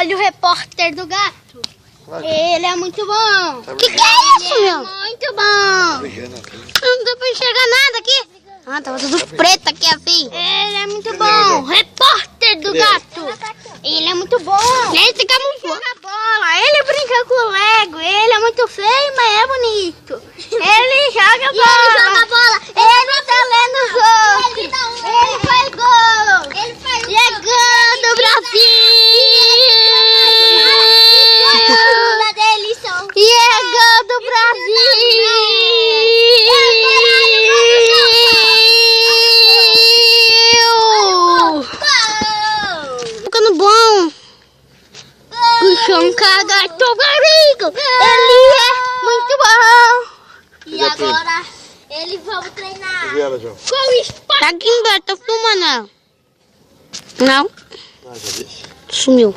Olha o repórter do gato. Ele é muito bom. Que é isso, meu? Muito bom. Não dá pra enxergar nada aqui. Ah, tava tudo preto aqui assim. Ele é muito bom. Repórter do gato. Ele é muito bom. Ele se camuflou. Joga bola. Ele brinca com o Lego. Ele é muito feio, mas é bonito. Ele joga bola. Ele joga bola. Ele tá lendo os outros. Ele faz gol. Ele faz E é gol do Brasil. deles são. E é gol do Brasil. Ficando bom. Puxão cagato barrigo. Ele é muito bom. E agora eles vão treinar. E ela, João? Com esporte. Tá aqui embaixo, tô filmando ela. Não? Ah, já disse. Sumiu.